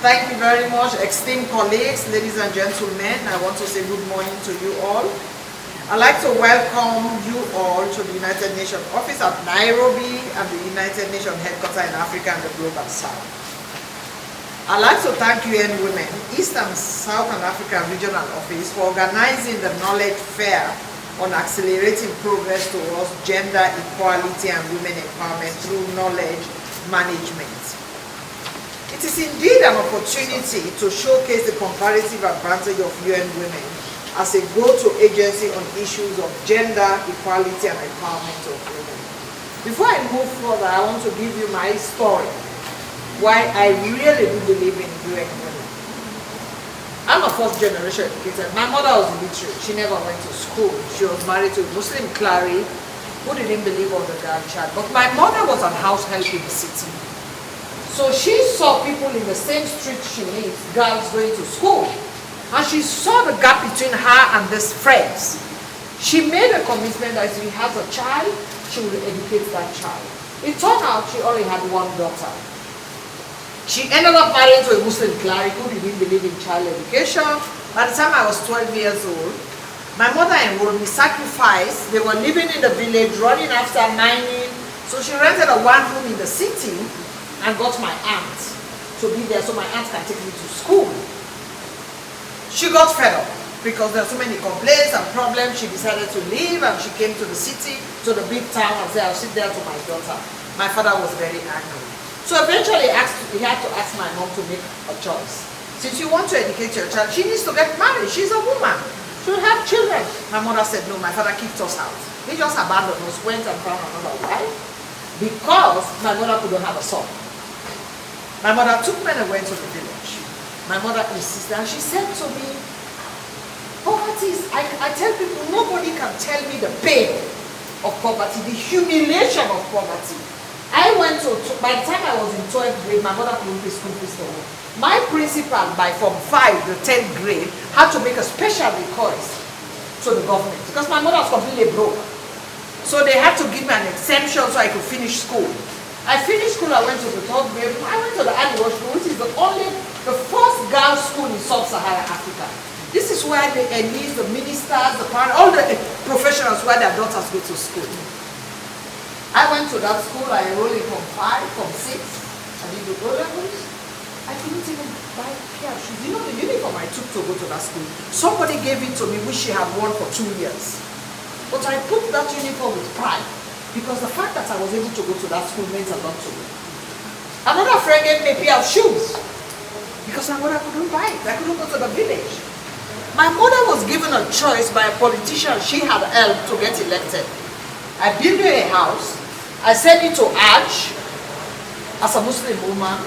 Thank you very much, esteemed colleagues, ladies and gentlemen. I want to say good morning to you all. I'd like to welcome you all to the United Nations office at Nairobi and the United Nations headquarters in Africa and the Global South. I'd like to thank UN Women, East and Southern African Regional Office for organizing the Knowledge Fair on accelerating progress towards gender equality and women empowerment through knowledge management. It is indeed an opportunity to showcase the comparative advantage of UN Women as a go-to agency on issues of gender equality and empowerment of women. Before I move further, I want to give you my story, why I really do believe in UN Women. I'm a first generation educator. My mother was illiterate. She never went to school. She was married to a Muslim Clary who didn't believe on the girl child. But my mother was a house help in the city. So she saw people in the same street she lives, girls going to school. And she saw the gap between her and these friends. She made a commitment that if she has a child, she will educate that child. It turned out she only had one daughter. She ended up marrying to a Muslim cleric who didn't believe in child education. By the time I was 12 years old, my mother enrolled me, sacrificed. They were living in the village, running after mining. So she rented a one room in the city and got my aunt to be there so my aunt can take me to school. She got fed up because there were so many complaints and problems. She decided to leave and she came to the city, to the big town, and said, I'll sit there to my daughter. My father was very angry. So eventually he had to ask my mom to make a choice. Since you want to educate your child, she needs to get married. She's a woman. She will have children. My mother said, no, my father kicked us out. He just abandoned us, went and found another wife because my mother couldn't have a son. My mother took me and went to the village. My mother insisted and she said to me, poverty is, I tell people, nobody can tell me the pain of poverty, the humiliation of poverty. I went to, by the time I was in 12th grade, my mother couldn't pay school fees for me. My principal, from 5 to 10th grade, had to make a special request to the government because my mother was completely broke. So they had to give me an exemption so I could finish school. I finished school, I went to the 3rd grade. I went to the Hawa school, which is the first girls' school in Sub-Saharan Africa. This is where they enlist the ministers, the parents, all the professionals where their daughters go to school. I went to that school, I enrolled in from 5, from 6, I did the O-levels. I couldn't even buy a pair of shoes. You know the uniform I took to go to that school? Somebody gave it to me, which she had worn for 2 years. But I put that uniform with pride, because the fact that I was able to go to that school meant a lot to me. Another friend gave me a pair of shoes, because my mother couldn't buy it. I couldn't go to the village. My mother was given a choice by a politician she had helped to get elected. I built her a house. I sent it to Hajj as a Muslim woman.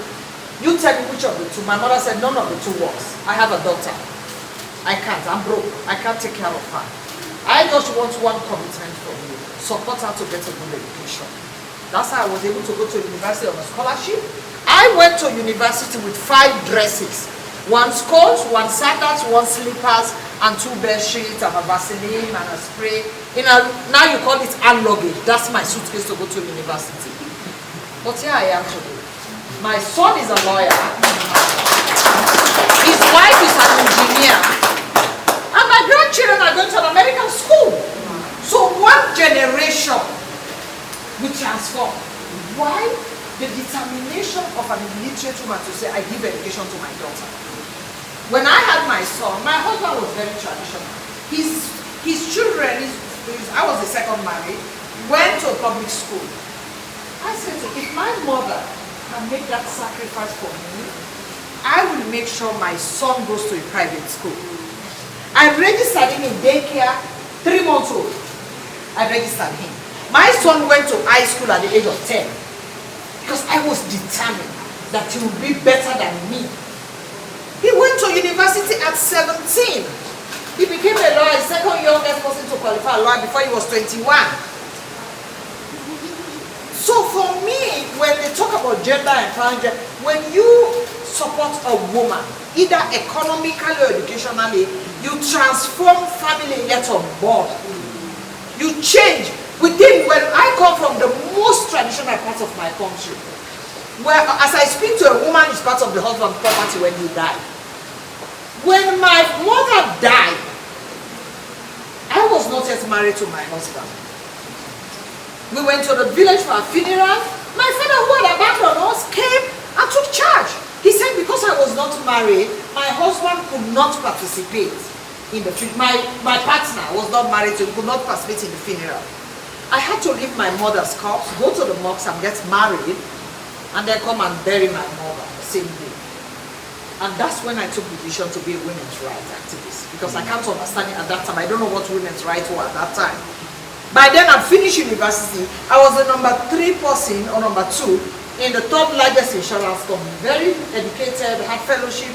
You tell me which of the two. My mother said none of the two works. I have a daughter. I can't. I'm broke. I can't take care of her. I just want one commitment from you. Support her to get a good education. That's how I was able to go to university on a scholarship. I went to university with 5 dresses. 1 skirt, 1 sandals, 1 slippers, and 2 bed sheets, and a Vaseline, and a spray. Now you call it hand luggage. That's my suitcase to go to university. But here I am today. My son is a lawyer. His wife is an engineer. And my grandchildren are going to an American school. So one generation will transform. Why? The determination of an illiterate woman to say, I give education to my daughter. When I had my son, my husband was very traditional. His children, I was the second married, went to a public school. I said to him, if my mother can make that sacrifice for me, I will make sure my son goes to a private school. I registered him in daycare, 3 months old. I registered him. My son went to high school at the age of 10 because I was determined that he would be better than me. He went to university at 17. He became a lawyer, second youngest person to qualify a lawyer before he was 21. So for me, when they talk about gender empowerment, when you support a woman, either economically or educationally, you transform family yet on board. You change. Within, when I come from the most traditional part of my country, Well, as I speak to a woman, is part of the husband's property when he died. When my mother died, I was not yet married to my husband. We went to the village for a funeral. My father, who had abandoned us, came and took charge. He said because I was not married, my husband could not participate in the funeral. My partner was not married, so he could not participate in the funeral. I had to leave my mother's corpse, go to the mosque and get married, and then come and bury my mother the same day. And that's when I took the decision to be a women's rights activist, because I can't understand it at that time. I don't know what women's rights were at that time. By then I finished university. I was the number 3 person or number 2 in the top largest insurance company. Very educated, had fellowship.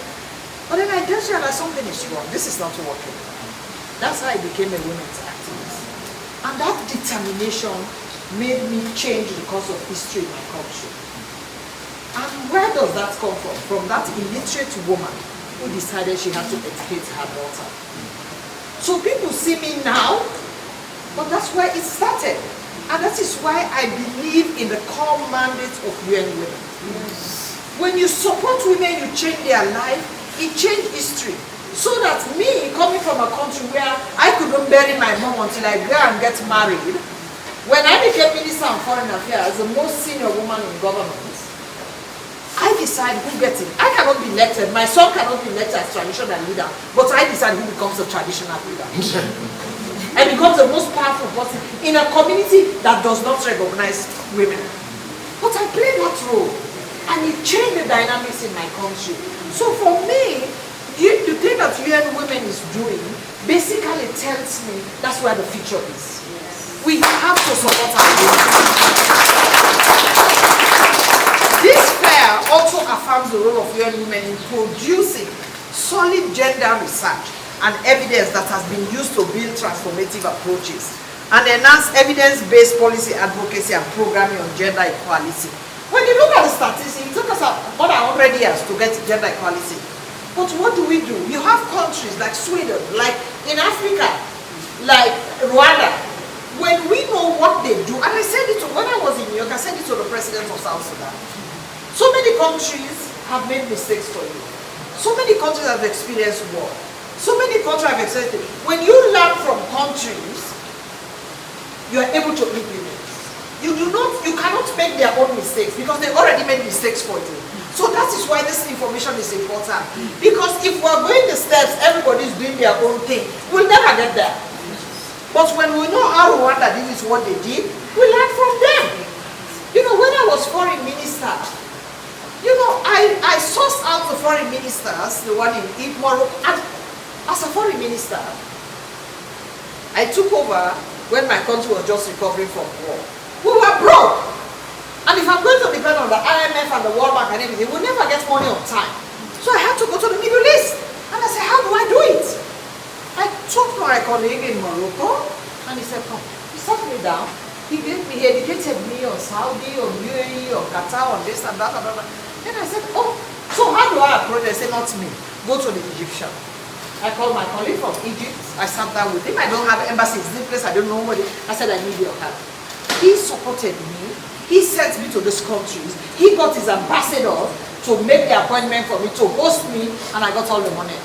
But then I just realized something is wrong. This is not working. That's how I became a women's activist. And that determination made me change the course of history in my country. And where does that come from? From that illiterate woman who decided she had to educate her daughter. So people see me now, but that's where it started. And that is why I believe in the core mandate of UN Women. Yes. When you support women, you change their life, it changed history. So that me, coming from a country where I couldn't bury my mom until I go and get married, when I became Minister of Foreign Affairs, the most senior woman in government, I decide who gets it. I cannot be elected. My son cannot be elected as traditional leader, but I decide who becomes a traditional leader. And becomes the most powerful person in a community that does not recognize women. But I played that role, and it changed the dynamics in my country. So for me, the thing that UN Women is doing basically tells me that's where the future is. Yes. We have to support our women. This fair also affirms the role of UN Women in producing solid gender research and evidence that has been used to build transformative approaches and enhance evidence-based policy advocacy and programming on gender equality. When you look at the statistics, it took us more than 100 years to get gender equality. But what do? You have countries like Sweden, like in Africa, like Rwanda. When we know what they do, and I said it when I was in New York, I said it to the president of South Sudan. So many countries have made mistakes for you. So many countries have experienced war. So many countries have experienced it. When you learn from countries, you are able to implement. You cannot make their own mistakes because they already made mistakes for you. So that is why this information is important. Because if we're going the steps, everybody's doing their own thing, we'll never get there. But when we know how Rwanda did is what they did, we learn from them. You know, when I was foreign minister, you know, I sourced out the foreign ministers, the one in Morocco, and as a foreign minister, I took over when my country was just recovering from war. We were broke. And if I'm going to depend on the IMF and the World Bank and everything, we'll never get money on time. So I had to go to the Middle East. And I said, how do I do it? I talked to my colleague in Morocco, and he said, come. He sat me down. He educated me on Saudi, on UAE, on Qatar, on this and that and that. Then I said, oh, so how do I approach it? I said, not me. Go to the Egyptian. I called my colleague from Egypt. I sat down with him. I don't have embassies in this place. I don't know what I said, I need your help. He supported me. He sent me to these countries. He got his ambassador to make the appointment for me, to host me, and I got all the money.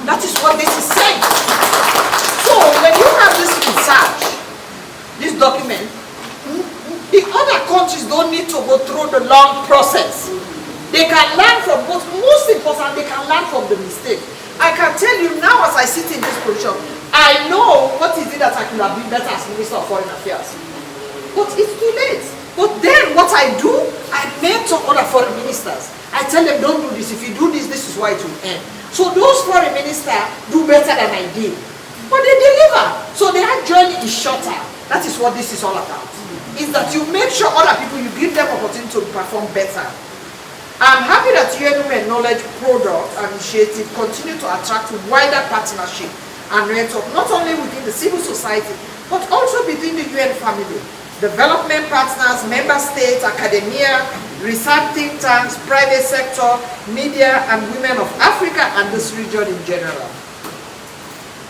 That is what this is saying. So when you have this research, this document, the other countries don't need to go through the long process. They can learn from what, most important, they can learn from the mistake. I can tell you now as I sit in this position, I know what is it that I could have been better as Minister of Foreign Affairs. But it's too late. But then what I do, I mentor other foreign ministers. I tell them, don't do this. If you do this, this is why it will end. So those foreign ministers do better than I did. But they deliver. So their journey is shorter. That is what this is all about. Is that you make sure other people, you give them opportunity to perform better. I'm happy that UN Women Knowledge Product and Initiative continue to attract wider partnership and network, not only within the civil society, but also within the UN family. Development partners, member states, academia, research think tanks, private sector, media, and women of Africa and this region in general.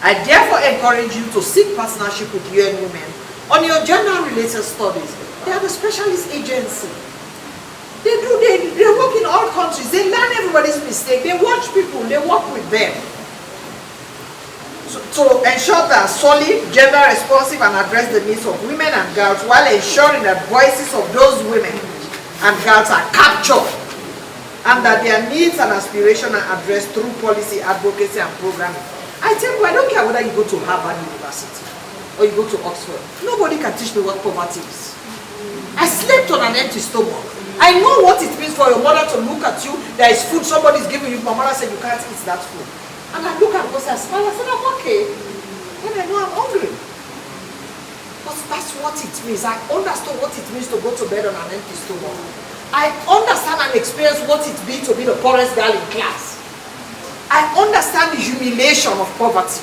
I therefore encourage you to seek partnership with UN Women on your gender-related studies. They are the specialist agency. They work in all countries. They learn everybody's mistake. They watch people. They work with them. To ensure that solid, gender responsive and address the needs of women and girls while ensuring that voices of those women and girls are captured and that their needs and aspirations are addressed through policy, advocacy and programming. I tell you, I don't care whether you go to Harvard University or you go to Oxford. Nobody can teach me what poverty is. I slept on an empty stomach. I know what it means for your mother to look at you. There is food somebody's giving you. My mother said you can't eat that food. And I look at God and smile. I said, I'm okay. When I know I'm hungry. But that's what it means. I understood what it means to go to bed on an empty stomach. I understand and experience what it means to be the poorest girl in class. I understand the humiliation of poverty.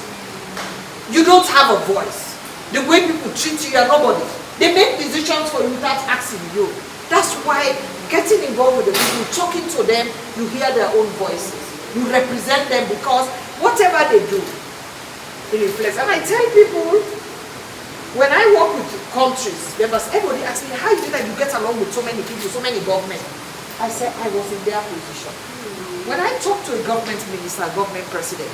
You don't have a voice. The way people treat you, you're nobody. They make decisions for you without asking you. That's why getting involved with the people, talking to them, you hear their own voices. You represent them because whatever they do, it reflects. And I tell people, when I work with countries, everybody asks me, how is it that you get along with so many people, so many government? I said, I was in their position. When I talk to a government minister, government president,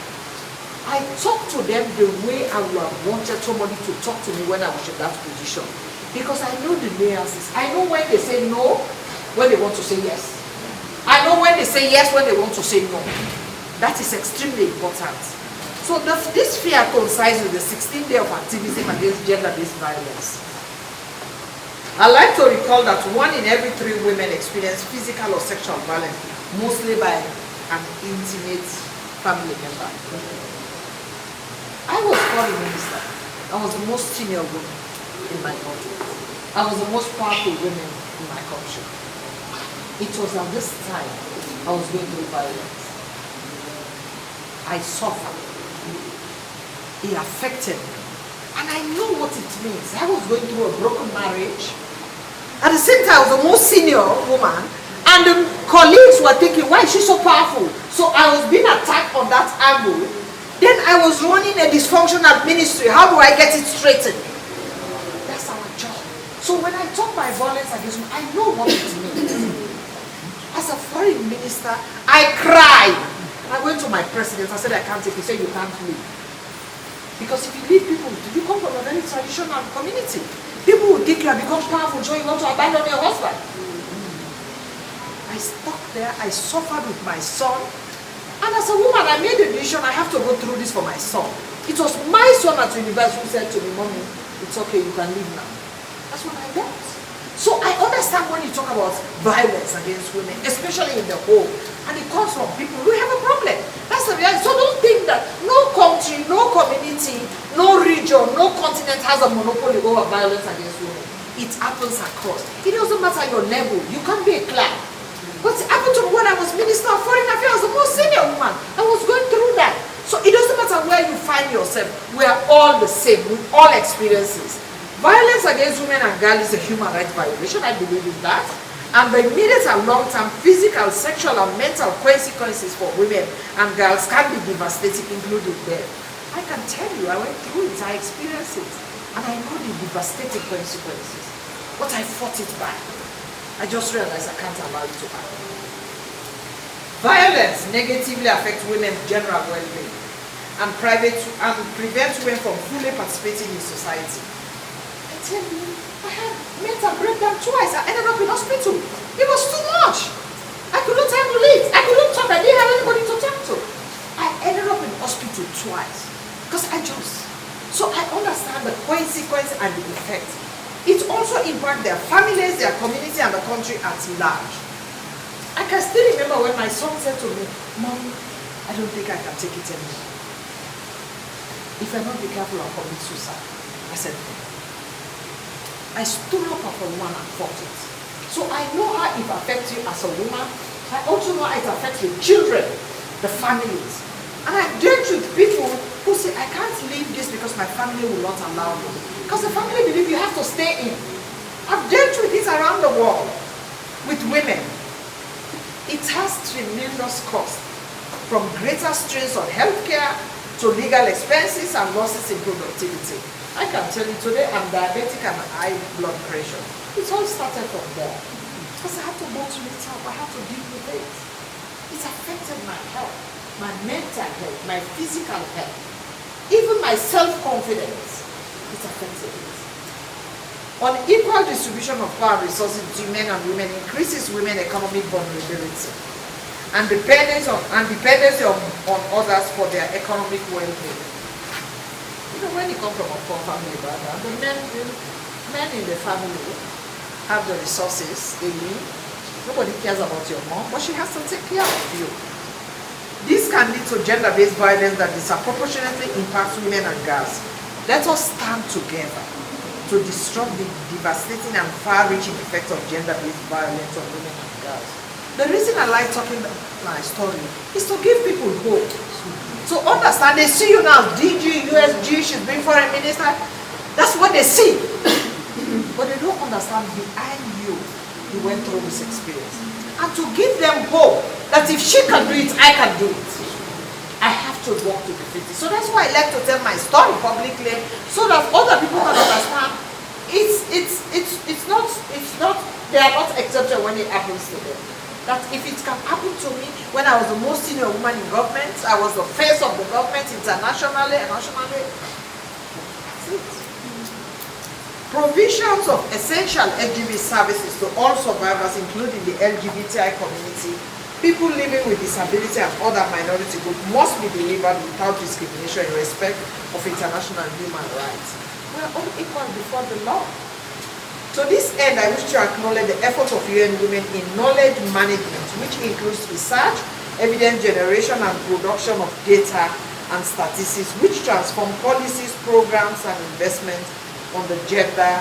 I talk to them the way I would have wanted somebody to talk to me when I was in that position. Because I know the nuances. I know when they say no, when they want to say yes. I know when they say yes, when they want to say no. That is extremely important. So this fear coincides with the 16th day of activism against gender-based violence. I like to recall that 1 in every 3 women experience physical or sexual violence, mostly by an intimate family member. I was foreign minister. I was the most senior woman in my country. I was the most powerful woman in my country. It was at this time I was going through violence. I suffered. It affected me. And I know what it means. I was going through a broken marriage. At the same time, I was the most senior woman. And the colleagues were thinking, why is she so powerful? So I was being attacked on that angle. Then I was running a dysfunctional ministry. How do I get it straightened? That's our job. So when I talk about violence against women, I know what it means. As a foreign minister, I cried. I went to my president. I said, I can't take it. He said, you can't leave. Because if you leave people, you come from a very traditional community. People will think you have become powerful, so you want to abandon your husband. I stuck there. I suffered with my son. And as a woman, I made a decision. I have to go through this for my son. It was my son at university who said to me, Mommy, it's okay, you can leave now. That's what I left. So I understand when you talk about violence against women, especially in the home, and it comes from people who have a problem. That's the reality. So don't think that no country, no community, no region, no continent has a monopoly over violence against women. It happens across. It doesn't matter your level. You can't be a clerk. But it happened to me when I was Minister of Foreign Affairs, the most senior woman. I was going through that. So it doesn't matter where you find yourself. We are all the same with all experiences. Violence against women and girls is a human rights violation. I believe in that. And the immediate and long-term physical, sexual, and mental consequences for women and girls can be devastating, including death. I can tell you, I went through it, I experienced it, and I know the devastating consequences. But I fought it back. I just realized I can't allow it to happen. Violence negatively affects women's general well-being and prevents women from fully participating in society. I tell you, I had mental breakdown twice. I ended up in hospital. It was too much. I couldn't handle it. I couldn't talk. I didn't have anybody to talk to. I ended up in hospital twice. Because so I understand the consequence and the effect. It also impacts their families, their community, and the country at large. I can still remember when my son said to me, Mom, I don't think I can take it anymore. If I'm not be careful, I'll commit suicide. I said, no. I stood up as a woman and fought it. So I know how it affects you as a woman. I also know how it affects the children, the families. And I've dealt with people who say, I can't leave this because my family will not allow me. Because the family believe you have to stay in. I've dealt with it around the world with women. It has tremendous cost, from greater strains on healthcare to legal expenses and losses in productivity. I can tell you today I'm diabetic and high blood pressure. It all started from there. because I have to go to it up, I have to deal with it. It's affected my health, my mental health, my physical health, even my self-confidence. It's affected it. Unequal distribution of power and resources between men and women increases women's economic vulnerability and dependence on others for their economic well-being. You know, when you come from a poor family background, the men in the family have the resources they need. Nobody cares about your mom, but she has to take care of you. This can lead to gender-based violence that disproportionately impacts women and girls. Let us stand together to disrupt the devastating and far-reaching effects of gender-based violence on women and girls. The reason I like talking about my story is to give people hope. To understand, they see you now, DG, USG, she's been foreign minister. That's what they see. But they don't understand behind you went through this experience. And to give them hope that if she can do it, I can do it. I have to walk to the 50. So that's why I like to tell my story publicly, so that other people can understand it's not they are not accepted when it happens to them. That if it can happen to me when I was the most senior woman in government, I was the face of the government internationally and nationally. That's it. Provisions of essential LGBT services to all survivors, including the LGBTI community, people living with disability and other minority groups, must be delivered without discrimination in respect of international human rights. We are all equal before the law. To this end, I wish to acknowledge the efforts of UN Women in knowledge management, which includes research, evidence generation, and production of data and statistics, which transform policies, programs, and investments on gender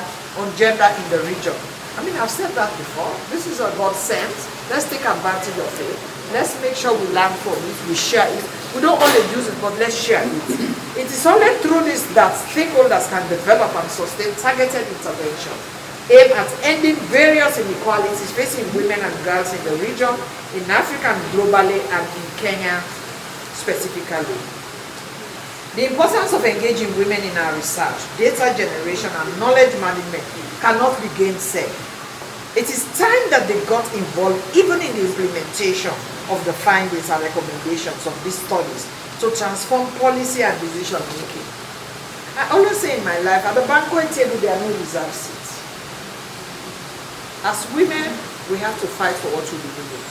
in the region. I mean, I've said that before. This is a God sent. Let's take advantage of it. Let's make sure we learn from it, we share it. We don't only use it, but let's share it. It is only through this that stakeholders can develop and sustain targeted intervention aimed at ending various inequalities facing women and girls in the region, in Africa and globally, and in Kenya specifically. The importance of engaging women in our research, data generation, and knowledge management cannot be gainsaid. It is time that they got involved even in the implementation of the findings and recommendations of these studies to transform policy and decision making. I always say in my life, at the banquet table, there are no reserved seats. As women, we have to fight for what we believe in.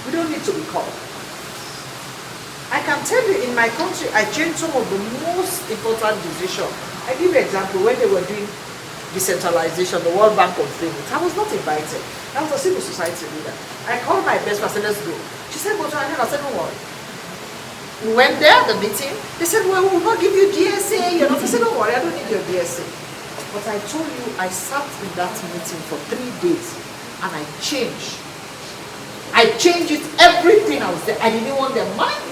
We don't need to be called. I can tell you, in my country, I changed some of the most important decisions. I give you an example. When they were doing decentralization, the World Bank conference, I was not invited. I was a civil society leader. I called my best friend, I said, let's go. She said, go to Anel. I said, don't worry. We went there, the meeting. They said, well, we will not give you DSA. You know, I said, don't worry, I don't need your DSA. But I told you, I sat in that meeting for 3 days and I changed. I changed it, everything I was there. I didn't want their money,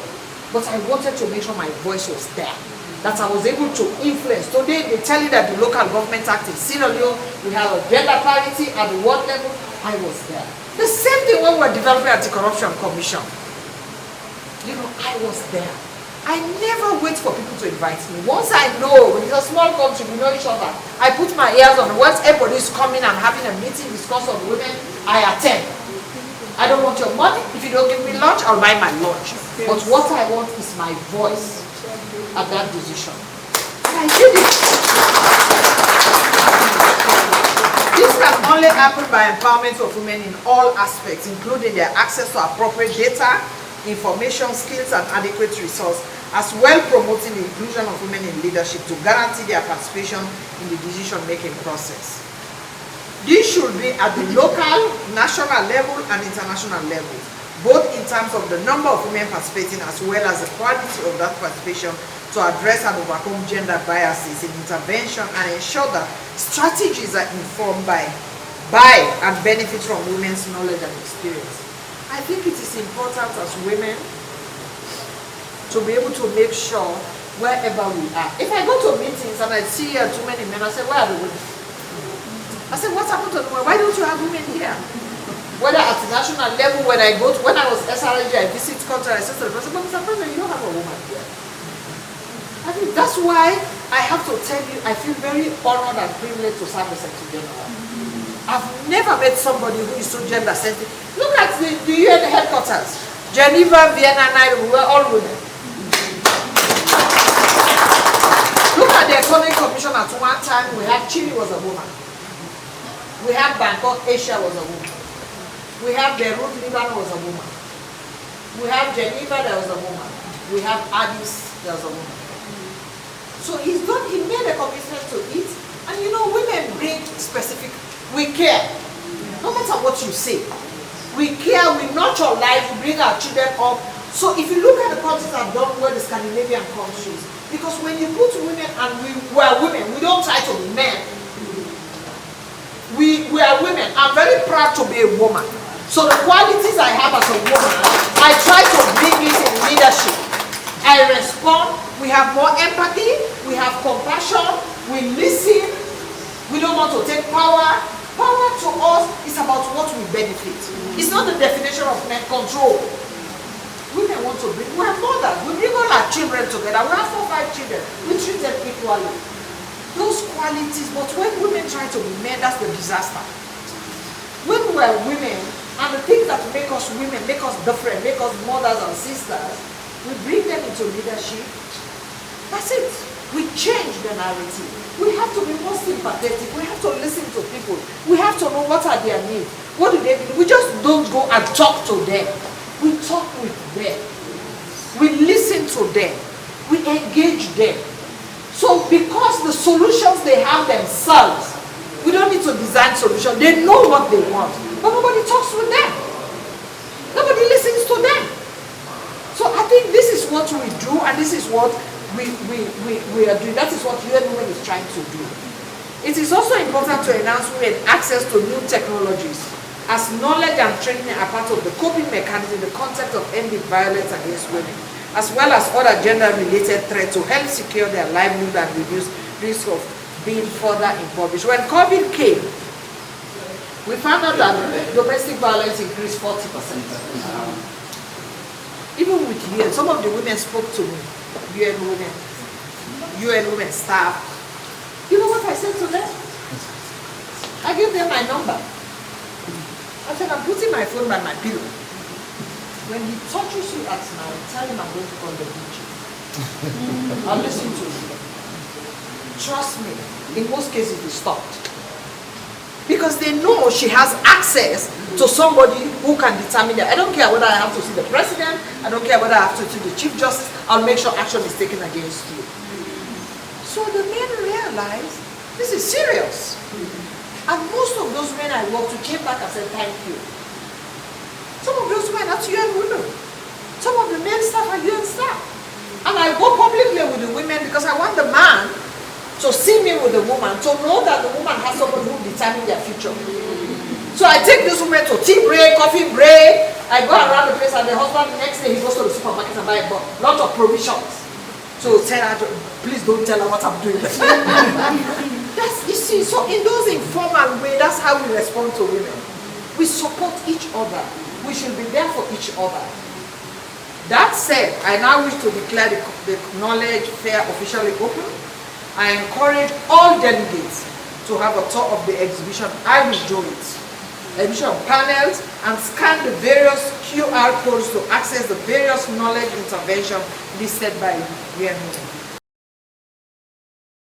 but I wanted to make sure my voice was there, that I was able to influence. Today, they tell you that the local government act in Sierra Leone, we have a gender parity at the world level. I was there. The same thing when we were developing anti-corruption commission. You know, I was there. I never wait for people to invite me. Once I know, it's a small country, we know each other. I put my ears on. Once everybody is coming and having a meeting, discuss on women, I attend. I don't want your money. If you don't give me lunch, I'll buy my lunch. But what I want is my voice at that decision. And I did it. This can only happen by empowerment of women in all aspects, including their access to appropriate data, information, skills, and adequate resource, as well promoting the inclusion of women in leadership to guarantee their participation in the decision-making process. This should be at the local, national level, and international level, both in terms of the number of women participating as well as the quality of that participation to address and overcome gender biases in intervention and ensure that strategies are informed by and benefit from women's knowledge and experience. I think it is important as women to be able to make sure wherever we are. If I go to meetings and I see too many men, I say, where are the women? I say, what happened to the women? Why don't you have women here? Whether at the national level, when I was ESARO, I visit country, I said to the person, but Mr. President, you don't have a woman here. I think that's why I have to tell you, I feel very honored and privileged to serve the Secretary General. I've never met somebody who is so gender sensitive. Look at the UN headquarters. Geneva, Vienna, Nairobi, we're all women. Look at the Economic Commission at one time. We had Chile was a woman. We had Bangkok, Asia was a woman. We have Beirut, Lebanon was a woman. We have Geneva, there was a woman. We have Addis, there was a woman. So he made a commitment to it. And you know, women bring specific, we care. No matter what you say. We care, we nurture life, we bring our children up. So if you look at the countries that have done well, the Scandinavian countries, because when you put women, and we are women, we don't try to be men. We are women. I'm very proud to be a woman. So the qualities I have as a woman, I try to bring it in leadership. I respond, we have more empathy, we have compassion, we listen, we don't want to take power. Power to us is about what we benefit. It's not the definition of men control. Women want to bring, we have mothers, we bring all our children together, we have 4 or 5 children, we treat them equally. Those qualities, but when women try to be men, that's the disaster. When we are women, and the things that make us women, make us different, make us mothers and sisters, we bring them into leadership. That's it. We change the narrative. We have to be more sympathetic. We have to listen to people. We have to know what are their needs. What do they need? We just don't go and talk to them. We talk with them. We listen to them. We engage them. So because the solutions they have themselves, we don't need to design solutions. They know what they want. But nobody talks with them. Nobody listens to them. So I think this is what we do, and this is what we are doing. That is what UN Women is trying to do. It is also important to enhance women access to new technologies, as knowledge and training are part of the coping mechanism in the context of ending violence against women, as well as other gender-related threats to help secure their livelihood and reduce risk of being further impoverished. When COVID came, we found out that domestic violence increased 40%. Even with UN, some of the women spoke to me, UN women staff. You know what I said to them? I gave them my number. I said, I'm putting my phone by my pillow. When he touches you at night, tell him I'm going to call the beach. I'll listen to you. Trust me, in most cases we stopped. Because they know she has access to somebody who can determine that. I don't care whether I have to see the president, I don't care whether I have to see the chief justice, I'll make sure action is taken against you. So the men realize this is serious. And most of those men I worked with came back and said, thank you. Some of those men are UN women. Some of the men staff are UN staff. And I go publicly with the women because I want the man to see me with the woman, to know that the woman has someone who will determine their future. So I take this woman to tea break, coffee break. I go around the place and the husband, the next day he goes to the supermarket and buy a lot of provisions. So tell her, please don't tell her what I'm doing. That's, you see, so in those informal ways, that's how we respond to women. We support each other. We should be there for each other. That said, I now wish to declare the knowledge fair officially open. I encourage all delegates to have a tour of the exhibition. I will do it. Exhibition panels, and scan the various QR codes to access the various knowledge interventions listed by UN Women.